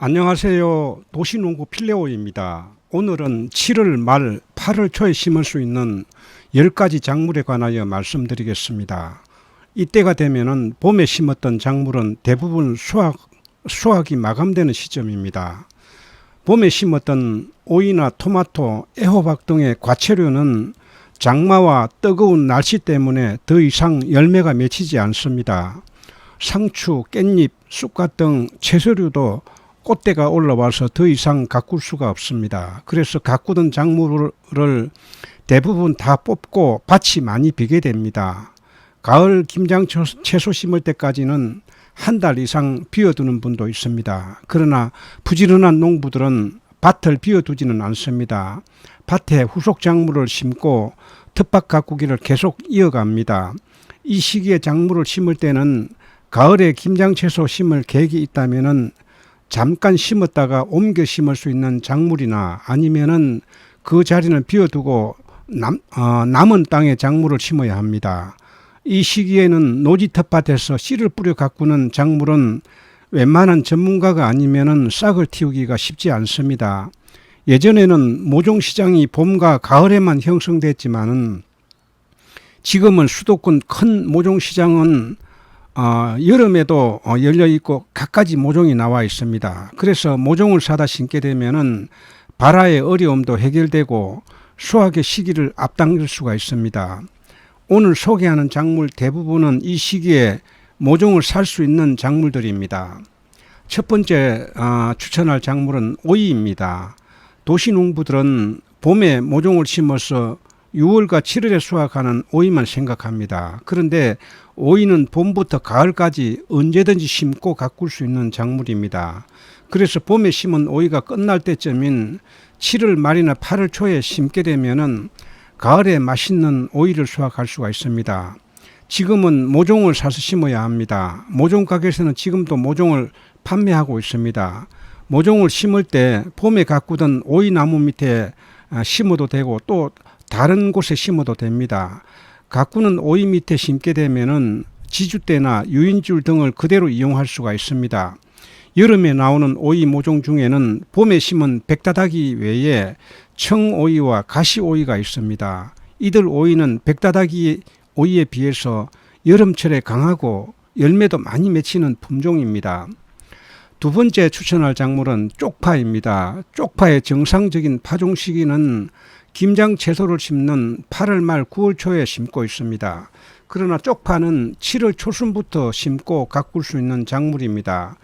안녕하세요. 도시농부 필레오입니다. 오늘은 7월 말 8월 초에 심을 수 있는 10가지 작물에 관하여 말씀드리겠습니다. 이때가 되면은 봄에 심었던 작물은 대부분 수확이 마감되는 시점입니다. 봄에 심었던 오이나 토마토, 애호박 등의 과채류는 장마와 뜨거운 날씨 때문에 더 이상 열매가 맺히지 않습니다. 상추, 깻잎, 쑥갓 등 채소류도 꽃대가 올라와서 더 이상 가꿀 수가 없습니다. 그래서 가꾸던 작물을 대부분 다 뽑고 밭이 많이 비게 됩니다. 가을 김장 채소 심을 때까지는 한 달 이상 비워두는 분도 있습니다. 그러나 부지런한 농부들은 밭을 비워두지는 않습니다. 밭에 후속 작물을 심고 텃밭 가꾸기를 계속 이어갑니다. 이 시기에 작물을 심을 때는 가을에 김장 채소 심을 계획이 있다면은 잠깐 심었다가 옮겨 심을 수 있는 작물이나 아니면은 그 자리는 비워두고 남은 땅에 작물을 심어야 합니다. 이 시기에는 노지 텃밭에서 씨를 뿌려 가꾸는 작물은 웬만한 전문가가 아니면은 싹을 틔우기가 쉽지 않습니다. 예전에는 모종시장이 봄과 가을에만 형성됐지만은 지금은 수도권 큰 모종시장은 여름에도 열려 있고 갖가지 모종이 나와 있습니다. 그래서 모종을 사다 심게 되면은 발화의 어려움도 해결되고 수확의 시기를 앞당길 수가 있습니다. 오늘 소개하는 작물 대부분은 이 시기에 모종을 살 수 있는 작물들입니다. 첫 번째 추천할 작물은 오이입니다. 도시농부들은 봄에 모종을 심어서 6월과 7월에 수확하는 오이만 생각합니다. 그런데 오이는 봄부터 가을까지 언제든지 심고 가꿀 수 있는 작물입니다. 그래서 봄에 심은 오이가 끝날 때쯤인 7월 말이나 8월 초에 심게 되면은 가을에 맛있는 오이를 수확할 수가 있습니다. 지금은 모종을 사서 심어야 합니다. 모종 가게에서는 지금도 모종을 판매하고 있습니다. 모종을 심을 때 봄에 가꾸던 오이 나무 밑에 심어도 되고 또 다른 곳에 심어도 됩니다. 가꾸는 오이 밑에 심게 되면은 지주대나 유인줄 등을 그대로 이용할 수가 있습니다. 여름에 나오는 오이 모종 중에는 봄에 심은 백다다기 외에 청오이와 가시오이가 있습니다. 이들 오이는 백다다기 오이에 비해서 여름철에 강하고 열매도 많이 맺히는 품종입니다. 두 번째 추천할 작물은 쪽파입니다. 쪽파의 정상적인 파종 시기는 김장 채소를 심는 8월 말 9월 초에 심고 있습니다. 그러나 쪽파는 7월 초순부터 심고 가꿀 수 있는 작물입니다.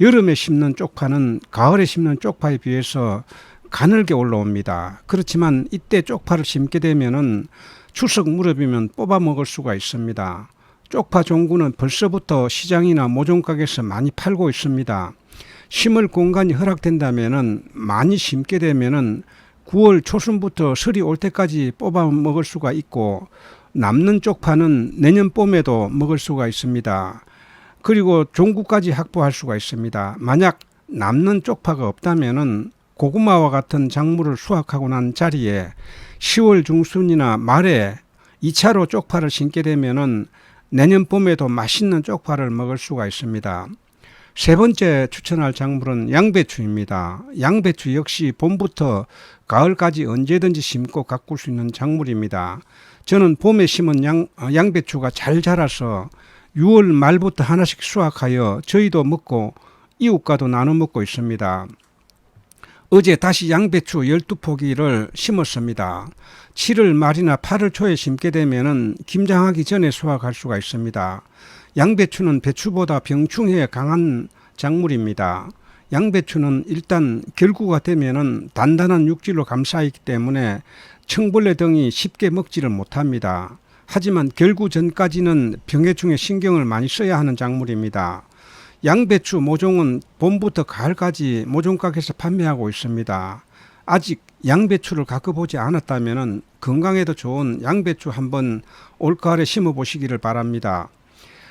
여름에 심는 쪽파는 가을에 심는 쪽파에 비해서 가늘게 올라옵니다. 그렇지만 이때 쪽파를 심게 되면은 추석 무렵이면 뽑아 먹을 수가 있습니다. 쪽파 종구는 벌써부터 시장이나 모종가게에서 많이 팔고 있습니다. 심을 공간이 허락된다면은 많이 심게 되면은 9월 초순부터 설이 올 때까지 뽑아 먹을 수가 있고 남는 쪽파는 내년 봄에도 먹을 수가 있습니다. 그리고 종구까지 확보할 수가 있습니다. 만약 남는 쪽파가 없다면은 고구마와 같은 작물을 수확하고 난 자리에 10월 중순이나 말에 2차로 쪽파를 심게 되면은 내년 봄에도 맛있는 쪽파를 먹을 수가 있습니다. 세 번째 추천할 작물은 양배추입니다. 양배추 역시 봄부터 가을까지 언제든지 심고 가꿀 수 있는 작물입니다. 저는 봄에 심은 양배추가 잘 자라서 6월 말부터 하나씩 수확하여 저희도 먹고 이웃과도 나눠 먹고 있습니다. 어제 다시 양배추 12포기를 심었습니다. 7월 말이나 8월 초에 심게 되면 김장하기 전에 수확할 수가 있습니다. 양배추는 배추보다 병충해에 강한 작물입니다. 양배추는 일단 결구가 되면은 단단한 육질로 감싸있기 때문에 청벌레 등이 쉽게 먹지를 못합니다. 하지만 결구 전까지는 병해충에 신경을 많이 써야 하는 작물입니다. 양배추 모종은 봄부터 가을까지 모종가게에서 판매하고 있습니다. 아직 양배추를 갖고보지 않았다면 건강에도 좋은 양배추 한번 올가을에 심어보시기를 바랍니다.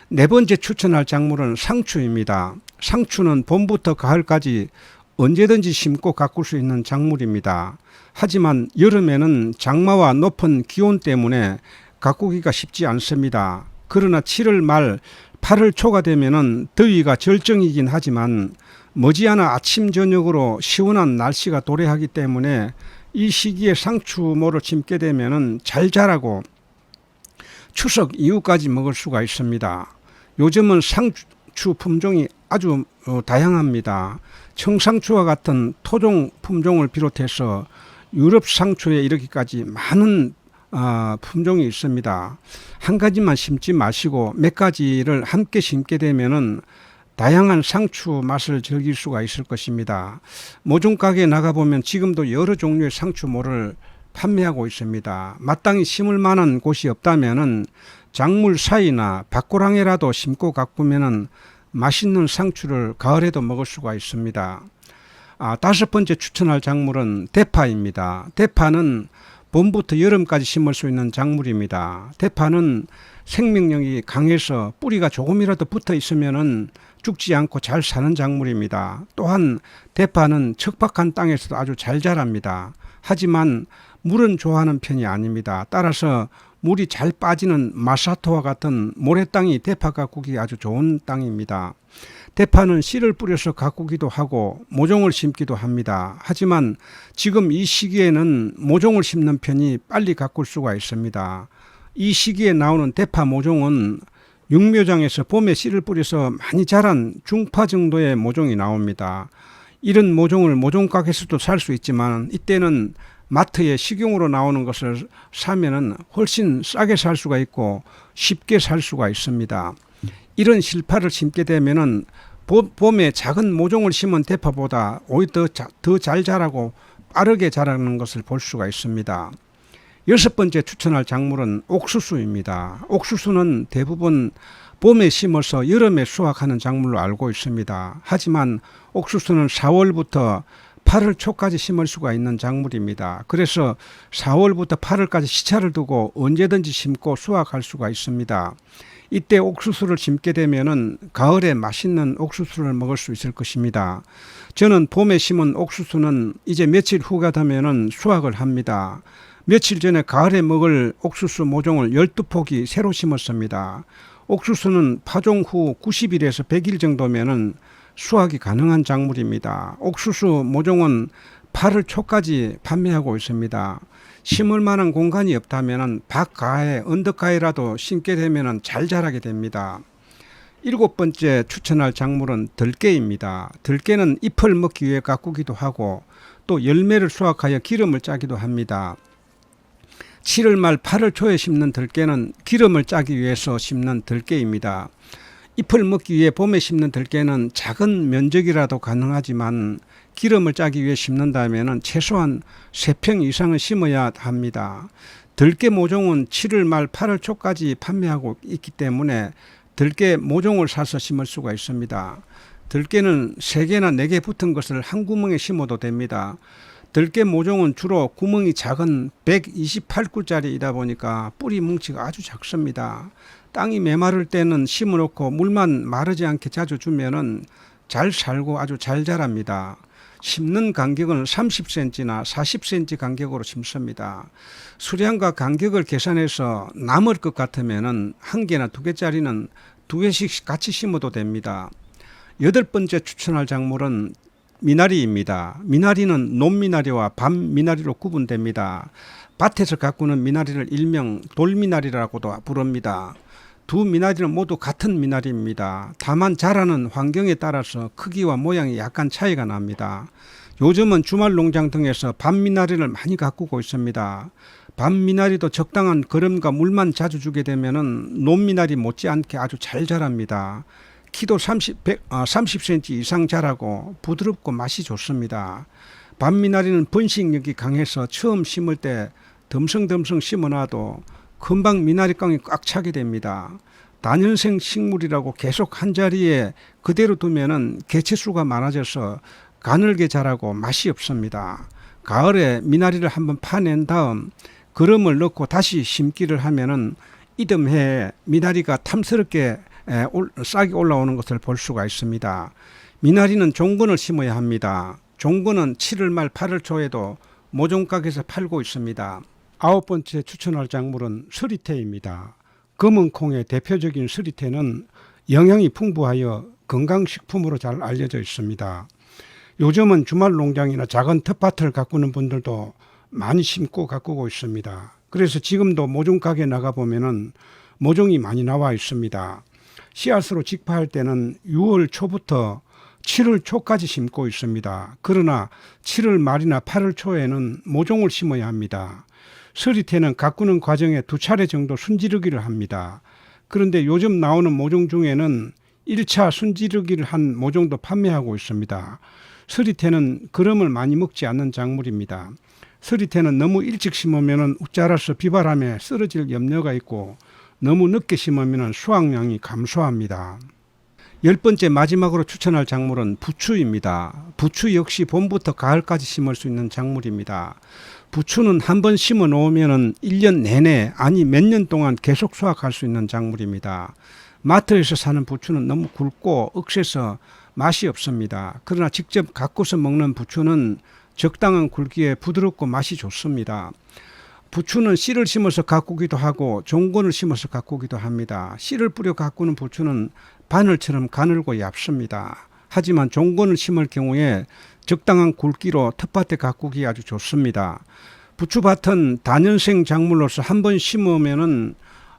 네 번째 추천할 작물은 상추입니다. 상추는 봄부터 가을까지 언제든지 심고 가꿀 수 있는 작물입니다. 하지만 여름에는 장마와 높은 기온 때문에 가꾸기가 쉽지 않습니다. 그러나 7월 말 8월 초가 되면은 더위가 절정이긴 하지만 머지않아 아침 저녁으로 시원한 날씨가 도래하기 때문에 이 시기에 상추모를 심게 되면은 잘 자라고 추석 이후까지 먹을 수가 있습니다. 요즘은 상추 품종이 아주 다양합니다. 청상추와 같은 토종 품종을 비롯해서 유럽 상추에 이르기까지 많은 품종이 있습니다. 한 가지만 심지 마시고 몇 가지를 함께 심게 되면은 다양한 상추 맛을 즐길 수가 있을 것입니다. 모종 가게에 나가보면 지금도 여러 종류의 상추모를 판매하고 있습니다. 마땅히 심을 만한 곳이 없다면은 작물 사이나 밭고랑에라도 심고 가꾸면은 맛있는 상추를 가을에도 먹을 수가 있습니다. 다섯 번째 추천할 작물은 대파입니다. 대파는 봄부터 여름까지 심을 수 있는 작물입니다. 대파는 생명력이 강해서 뿌리가 조금이라도 붙어 있으면은 죽지 않고 잘 사는 작물입니다. 또한 대파는 척박한 땅에서도 아주 잘 자랍니다. 하지만 물은 좋아하는 편이 아닙니다. 따라서 물이 잘 빠지는 마사토와 같은 모래땅이 대파 가꾸기 아주 좋은 땅입니다. 대파는 씨를 뿌려서 가꾸기도 하고 모종을 심기도 합니다. 하지만 지금 이 시기에는 모종을 심는 편이 빨리 가꿀 수가 있습니다. 이 시기에 나오는 대파 모종은 육묘장에서 봄에 씨를 뿌려서 많이 자란 중파 정도의 모종이 나옵니다. 이런 모종을 모종가게에서도 살 수 있지만 이때는 마트에 식용으로 나오는 것을 사면은 훨씬 싸게 살 수가 있고 쉽게 살 수가 있습니다. 이런 실파를 심게 되면은 봄에 작은 모종을 심은 대파보다 오히려 더 잘 자라고 빠르게 자라는 것을 볼 수가 있습니다. 여섯 번째 추천할 작물은 옥수수입니다. 옥수수는 대부분 봄에 심어서 여름에 수확하는 작물로 알고 있습니다. 하지만 옥수수는 4월부터 8월 초까지 심을 수가 있는 작물입니다. 그래서 4월부터 8월까지 시차를 두고 언제든지 심고 수확할 수가 있습니다. 이때 옥수수를 심게 되면은 가을에 맛있는 옥수수를 먹을 수 있을 것입니다. 저는 봄에 심은 옥수수는 이제 며칠 후가 되면은 수확을 합니다. 며칠 전에 가을에 먹을 옥수수 모종을 12포기 새로 심었습니다. 옥수수는 파종 후 90일에서 100일 정도면은 수확이 가능한 작물입니다. 옥수수 모종은 8월 초까지 판매하고 있습니다. 심을 만한 공간이 없다면 밭가에 언덕가에라도 심게 되면 잘 자라게 됩니다. 일곱 번째 추천할 작물은 들깨입니다. 들깨는 잎을 먹기 위해 가꾸기도 하고 또 열매를 수확하여 기름을 짜기도 합니다. 7월 말 8월 초에 심는 들깨는 기름을 짜기 위해서 심는 들깨입니다. 잎을 먹기 위해 봄에 심는 들깨는 작은 면적이라도 가능하지만 기름을 짜기 위해 심는다면 최소한 3평 이상은 심어야 합니다. 들깨 모종은 7월 말 8월 초까지 판매하고 있기 때문에 들깨 모종을 사서 심을 수가 있습니다. 들깨는 3개나 4개 붙은 것을 한 구멍에 심어도 됩니다. 들깨 모종은 주로 구멍이 작은 128구짜리이다 보니까 뿌리 뭉치가 아주 작습니다. 땅이 메마를 때는 심어놓고 물만 마르지 않게 자주 주면은 잘 살고 아주 잘 자랍니다. 심는 간격은 30cm나 40cm 간격으로 심습니다. 수량과 간격을 계산해서 남을 것 같으면은 1개나 2개짜리는 2개씩 같이 심어도 됩니다. 여덟 번째 추천할 작물은 미나리입니다. 미나리는 논미나리와 밤미나리로 구분됩니다. 밭에서 가꾸는 미나리를 일명 돌미나리라고도 부릅니다. 두 미나리는 모두 같은 미나리입니다. 다만 자라는 환경에 따라서 크기와 모양이 약간 차이가 납니다. 요즘은 주말 농장 등에서 밤미나리를 많이 가꾸고 있습니다. 밤미나리도 적당한 거름과 물만 자주 주게 되면 논미나리 못지않게 아주 잘 자랍니다. 키도 30cm 이상 자라고 부드럽고 맛이 좋습니다. 밤미나리는 번식력이 강해서 처음 심을 때 덤성덤성 심어놔도 금방 미나리깡이 꽉 차게 됩니다. 다년생 식물이라고 계속 한 자리에 그대로 두면은 개체수가 많아져서 가늘게 자라고 맛이 없습니다. 가을에 미나리를 한번 파낸 다음 거름을 넣고 다시 심기를 하면은 이듬해 미나리가 탐스럽게 싹이 올라오는 것을 볼 수가 있습니다. 미나리는 종근을 심어야 합니다. 종근은 7월 말 8월 초에도 모종가게에서 팔고 있습니다. 아홉 번째 추천할 작물은 서리태입니다. 검은콩의 대표적인 서리태는 영양이 풍부하여 건강식품으로 잘 알려져 있습니다. 요즘은 주말 농장이나 작은 텃밭을 가꾸는 분들도 많이 심고 가꾸고 있습니다. 그래서 지금도 모종 가게 나가보면은 모종이 많이 나와 있습니다. 씨앗으로 직파할 때는 6월 초부터 7월 초까지 심고 있습니다. 그러나 7월 말이나 8월 초에는 모종을 심어야 합니다. 서리태는 가꾸는 과정에 2차례 정도 순지르기를 합니다. 그런데 요즘 나오는 모종 중에는 1차 순지르기를 한 모종도 판매하고 있습니다. 서리태는 거름을 많이 먹지 않는 작물입니다. 서리태는 너무 일찍 심으면 웃자라서 비바람에 쓰러질 염려가 있고 너무 늦게 심으면 수확량이 감소합니다. 10번째 마지막으로 추천할 작물은 부추입니다. 부추 역시 봄부터 가을까지 심을 수 있는 작물입니다. 부추는 한번 심어 놓으면 1년 내내 아니 몇 년 동안 계속 수확할 수 있는 작물입니다. 마트에서 사는 부추는 너무 굵고 억세서 맛이 없습니다. 그러나 직접 가꾸어서 먹는 부추는 적당한 굵기에 부드럽고 맛이 좋습니다. 부추는 씨를 심어서 가꾸기도 하고 종건을 심어서 가꾸기도 합니다. 씨를 뿌려 가꾸는 부추는 바늘처럼 가늘고 얇습니다. 하지만 종건을 심을 경우에 적당한 굵기로 텃밭에 가꾸기 아주 좋습니다. 부추밭은 다년생 작물로서 한번 심으면은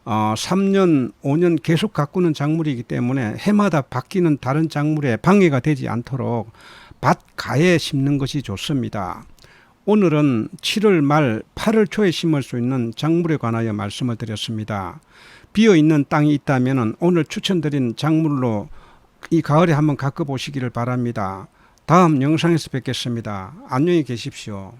3년, 5년 계속 가꾸는 작물이기 때문에 해마다 바뀌는 다른 작물에 방해가 되지 않도록 밭 가에 심는 것이 좋습니다. 오늘은 7월 말 8월 초에 심을 수 있는 작물에 관하여 말씀을 드렸습니다. 비어있는 땅이 있다면 오늘 추천드린 작물로 이 가을에 한번 가꿔 보시기를 바랍니다. 다음 영상에서 뵙겠습니다. 안녕히 계십시오.